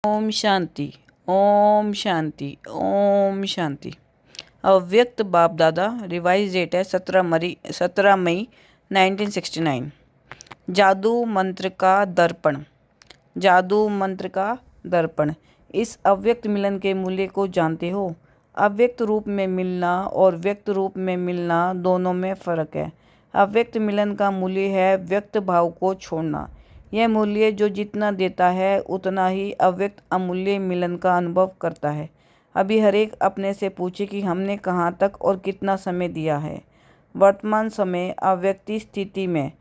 ओम शांति। ओम शांति। ओम शांति। अव्यक्त बाप दादा। रिवाइज डेट है 17 मई 1969। जादू मंत्र का दर्पण। जादू मंत्र का दर्पण। इस अव्यक्त मिलन के मूल्य को जानते हो? अव्यक्त रूप में मिलना और व्यक्त रूप में मिलना दोनों में फ़र्क है। अव्यक्त मिलन का मूल्य है व्यक्त भाव को छोड़ना। यह मूल्य जो जितना देता है उतना ही अव्यक्त अमूल्य मिलन का अनुभव करता है। अभी हर एक अपने से पूछे कि हमने कहाँ तक और कितना समय दिया है। वर्तमान समय अव्यक्ति स्थिति में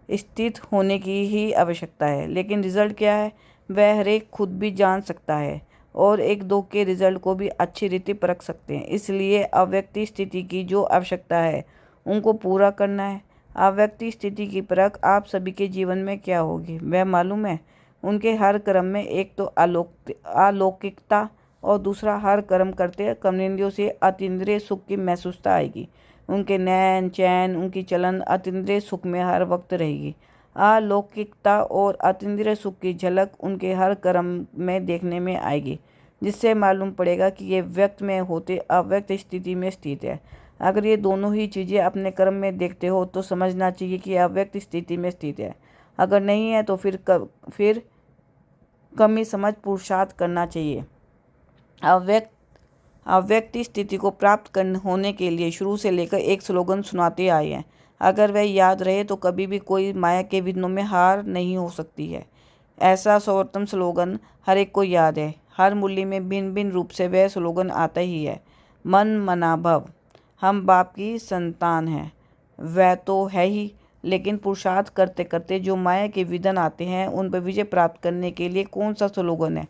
स्थित होने की ही आवश्यकता है, लेकिन रिजल्ट क्या है वह हर एक खुद भी जान सकता है और एक दो के रिजल्ट को भी अच्छी रीति परख सकते हैं। इसलिए अव्यक्ति स्थिति की जो आवश्यकता है उनको पूरा करना है। अव्यक्ति स्थिति की परख आप सभी के जीवन में क्या होगी वह मालूम है। उनके हर कर्म में एक तो अलौकिकता और दूसरा हर कर्म करते कर्मेंद्रियों से अतीन्द्रिय सुख की महसूसता आएगी। उनके नैन चैन उनकी चलन अतीन्द्रिय सुख में हर वक्त रहेगी। अलौकिकता और अतीन्द्रिय सुख की झलक उनके हर कर्म में देखने में आएगी, जिससे मालूम पड़ेगा कि ये व्यक्त में होते अव्यक्त स्थिति में स्थित है। अगर ये दोनों ही चीज़ें अपने कर्म में देखते हो तो समझना चाहिए कि अव्यक्त स्थिति में स्थित है। अगर नहीं है तो फिर कमी समझ पुरुषार्थ करना चाहिए। अव्यक्त स्थिति को प्राप्त होने के लिए शुरू से लेकर एक स्लोगन सुनाते आए हैं। अगर वह याद रहे तो कभी भी कोई माया के विघ्नों में हार नहीं हो सकती है। ऐसा सर्वोत्तम स्लोगन हर एक को याद है। हर मूल्य में भिन्न भिन्न रूप से वह स्लोगन आता ही है। मन मना भव। हम बाप की संतान हैं, वह तो है ही, लेकिन पुरुषार्थ करते करते जो माया के विघ्न आते हैं उन पर विजय प्राप्त करने के लिए कौन सा स्लोगन है?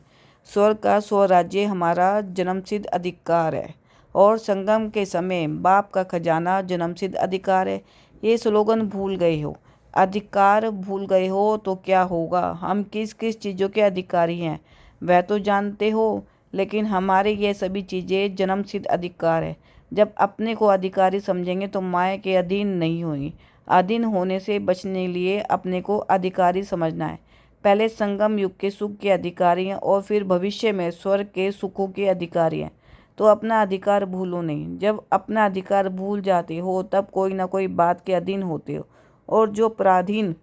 स्वर्ग का स्वराज्य हमारा जन्मसिद्ध अधिकार है और संगम के समय बाप का खजाना जन्मसिद्ध अधिकार है। ये स्लोगन भूल गए हो, अधिकार भूल गए हो तो क्या होगा? हम किस किस चीज़ों के अधिकारी हैं वह तो जानते हो, लेकिन हमारे ये सभी चीज़ें जन्मसिद्ध अधिकार है। जब अपने को अधिकारी समझेंगे तो माया के अधीन नहीं होंगी। अधीन होने से बचने लिए अपने को अधिकारी समझना है। पहले संगम युग के सुख के अधिकारी हैं और फिर भविष्य में स्वर्ग के सुखों के अधिकारी हैं। तो अपना अधिकार भूलो नहीं। जब अपना अधिकार भूल जाते हो तब कोई ना कोई बात के अधीन होते हो, और जो पराधीन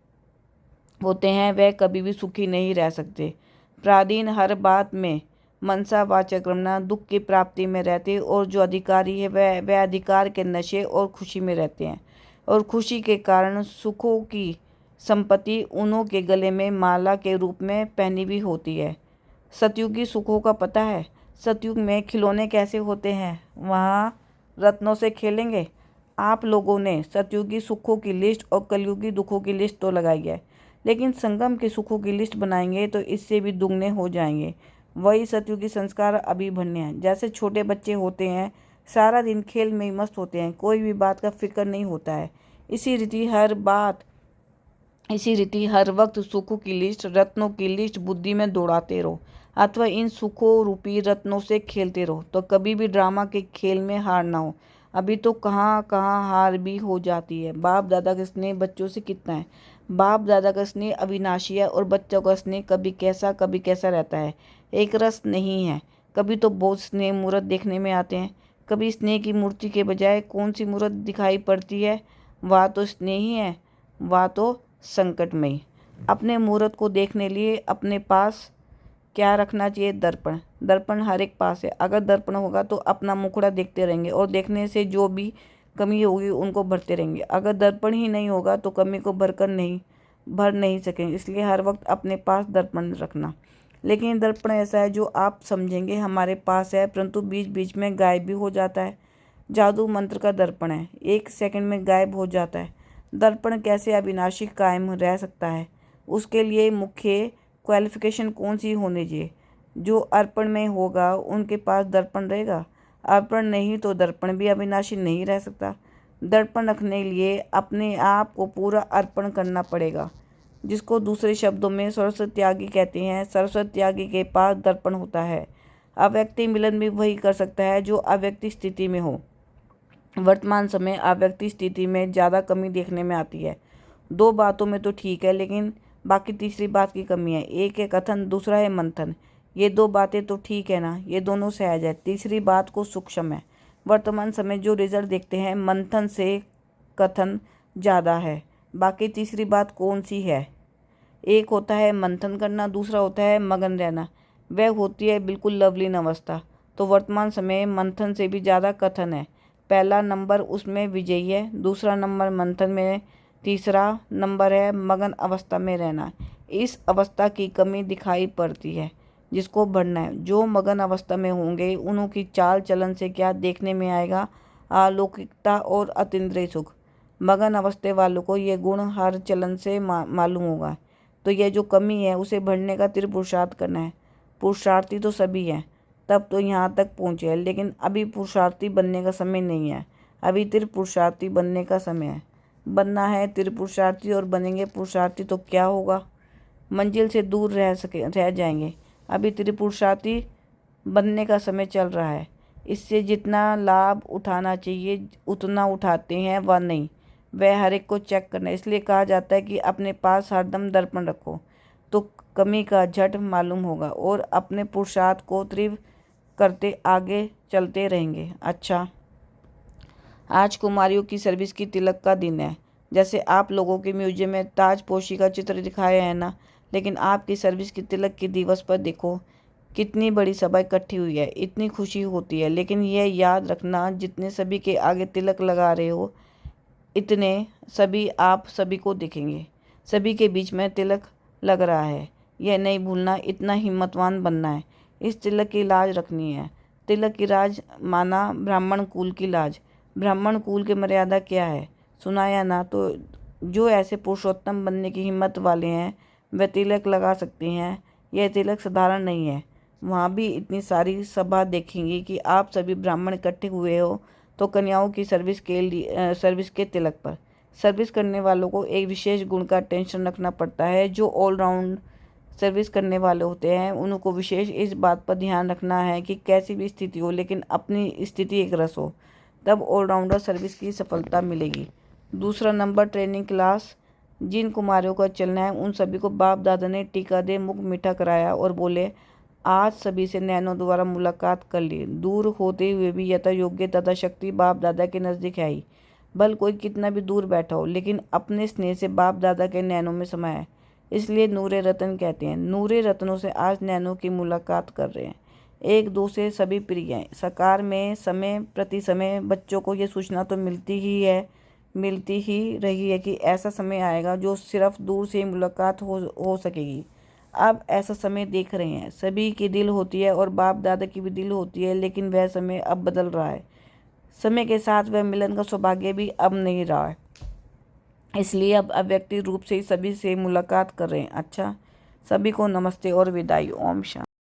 होते हैं वह कभी भी सुखी नहीं रह सकते। पराधीन हर बात में मनसा वाचक रमना दुख की प्राप्ति में रहते, और जो अधिकारी है वह अधिकार के नशे और खुशी में रहते हैं, और खुशी के कारण सुखों की संपत्ति उन्हों के गले में माला के रूप में पहनी हुई होती है। सतयुगी सुखों का पता है? सतयुग में खिलौने कैसे होते हैं? वहाँ रत्नों से खेलेंगे। आप लोगों ने सतयुगी सुखों की लिस्ट और कलयुगी दुखों की लिस्ट तो लगाई है, लेकिन संगम के सुखों की लिस्ट बनाएंगे तो इससे भी दुगने हो जाएंगे। वही सतयुगी संस्कार अभी भरने हैं। जैसे छोटे बच्चे होते हैं, सारा दिन खेल में ही मस्त होते हैं, कोई भी बात का फिक्र नहीं होता है। इसी रीति हर वक्त सुखों की लिस्ट, रत्नों की लिस्ट बुद्धि में दौड़ाते रहो, अथवा इन सुखों रूपी रत्नों से खेलते रहो, तो कभी भी ड्रामा के खेल में हार ना हो। अभी तो कहाँ कहाँ हार भी हो जाती है। बाप दादा का स्नेह बच्चों से कितना है? बाप दादा का स्नेह अविनाशी है और बच्चों का स्नेह कभी कैसा रहता है। एक रस नहीं है। कभी तो बहुत स्नेह मूर्त देखने में आते हैं, कभी स्नेह की मूर्ति के बजाय कौन सी मूर्त दिखाई पड़ती है? वह तो स्नेह ही है, वह तो संकटमय। अपने मूर्त को देखने लिए अपने पास क्या रखना चाहिए? दर्पण। दर्पण हर एक पास है। अगर दर्पण होगा तो अपना मुखड़ा देखते रहेंगे और देखने से जो भी कमी होगी उनको भरते रहेंगे। अगर दर्पण ही नहीं होगा तो कमी को भर नहीं सकेंगे। इसलिए हर वक्त अपने पास दर्पण रखना। लेकिन दर्पण ऐसा है जो आप समझेंगे हमारे पास है, परंतु बीच बीच में गायब भी हो जाता है। जादू मंत्र का दर्पण है, 1 सेकंड में गायब हो जाता है। दर्पण कैसे अविनाशी कायम रह सकता है? उसके लिए मुख्य क्वालिफिकेशन कौन सी होनी चाहिए? जो अर्पण में होगा उनके पास दर्पण रहेगा। अर्पण नहीं तो दर्पण भी अविनाशी नहीं रह सकता। दर्पण रखने लिए अपने आप को पूरा अर्पण करना पड़ेगा, जिसको दूसरे शब्दों में सरस्वती त्यागी कहते हैं। सरस्वती त्यागी के पास दर्पण होता है। अव्यक्ति मिलन भी वही कर सकता है जो अव्यक्ति स्थिति में हो। वर्तमान समय अव्यक्ति स्थिति में ज़्यादा कमी देखने में आती है। 2 बातों में तो ठीक है, लेकिन बाकी तीसरी बात की कमी है। एक है कथन, दूसरा है मंथन। ये 2 बातें तो ठीक है ना, ये दोनों सहज है। तीसरी बात को सूक्ष्म है। वर्तमान समय जो रिजल्ट देखते हैं मंथन से कथन ज़्यादा है। बाकी तीसरी बात कौन सी है? एक होता है मंथन करना, दूसरा होता है मगन रहना। वह होती है बिल्कुल लवलीन अवस्था। तो वर्तमान समय मंथन से भी ज़्यादा कथन है। पहला नंबर उसमें विजयी है, दूसरा नंबर मंथन में, तीसरा नंबर है मगन अवस्था में रहना। इस अवस्था की कमी दिखाई पड़ती है जिसको बढ़ना है। जो मगन अवस्था में होंगे उन्हों की चाल चलन से क्या देखने में आएगा? अलौकिकता और अतीन्द्रिय सुख। मगन अवस्था वालों को ये गुण हर चलन से मालूम होगा। तो यह जो कमी है उसे बढ़ने का तीव्र पुरुषार्थ करना है। पुरुषार्थी तो सभी हैं, तब तो यहाँ तक पहुँचे हैं, लेकिन अभी पुरुषार्थी बनने का समय नहीं है। अभी तीव्र पुरुषार्थी बनने का समय है। बनना है तीव्र पुरुषार्थी और बनेंगे पुरुषार्थी तो क्या होगा? मंजिल से दूर रह जाएंगे। अभी तीव्र पुरुषार्थी बनने का समय चल रहा है। इससे जितना लाभ उठाना चाहिए उतना उठाते हैं व नहीं, वह हर एक को चेक करना। इसलिए कहा जाता है कि अपने पास हरदम दर्पण रखो तो कमी का झट मालूम होगा और अपने पुरुषार्थ को तीव्र करते आगे चलते रहेंगे। अच्छा, आज कुमारियों की सर्विस की तिलक का दिन है। जैसे आप लोगों के म्यूजियम में ताजपोशी का चित्र दिखाया है ना, लेकिन आपकी सर्विस की तिलक के दिवस पर देखो कितनी बड़ी सभा इकट्ठी हुई है, इतनी खुशी होती है। लेकिन यह याद रखना, जितने सभी के आगे तिलक लगा रहे हो इतने सभी आप सभी को दिखेंगे। सभी के बीच में तिलक लग रहा है, यह नहीं भूलना। इतना हिम्मतवान बनना है। इस तिलक की लाज रखनी है। तिलक की लाज माना ब्राह्मण कुल की लाज। ब्राह्मण कुल की मर्यादा क्या है सुनाया ना? तो जो ऐसे पुरुषोत्तम बनने की हिम्मत वाले हैं वह तिलक लगा सकते हैं। यह तिलक साधारण नहीं है। वहाँ भी इतनी सारी सभा देखेंगी कि आप सभी ब्राह्मण इकट्ठे हुए हो तो कन्याओं की सर्विस के तिलक पर। सर्विस करने वालों को एक विशेष गुण का टेंशन रखना पड़ता है। जो ऑलराउंड सर्विस करने वाले होते हैं उनको विशेष इस बात पर ध्यान रखना है कि कैसी भी स्थिति हो लेकिन अपनी स्थिति एक रस हो, तब ऑलराउंडर सर्विस की सफलता मिलेगी। दूसरा नंबर ट्रेनिंग क्लास। जिन कुमारियों का चलना है उन सभी को बाप दादा ने टीका दे मुख मीठा कराया और बोले आज सभी से नैनों द्वारा मुलाकात कर ली। दूर होते हुए भी यथा योग्य तथा शक्ति बाप दादा के नज़दीक है ही। भल कोई कितना भी दूर बैठा हो लेकिन अपने स्नेह से बाप दादा के नैनों में समाया है। इसलिए नूरे रतन कहते हैं। नूरे रत्नों से आज नैनों की मुलाकात कर रहे हैं। एक दो से सभी प्रिय हैं। सरकार में समय प्रति समय बच्चों को ये सूचना तो मिलती ही रही है कि ऐसा समय आएगा जो सिर्फ दूर से मुलाकात हो सकेगी। अब ऐसा समय देख रहे हैं। सभी की दिल होती है और बाप दादा की भी दिल होती है, लेकिन वह समय अब बदल रहा है। समय के साथ वह मिलन का सौभाग्य भी अब नहीं रहा है। इसलिए अब अव्यक्ति रूप से ही सभी से मुलाकात कर रहे हैं। अच्छा, सभी को नमस्ते और विदाई। ओम शांति।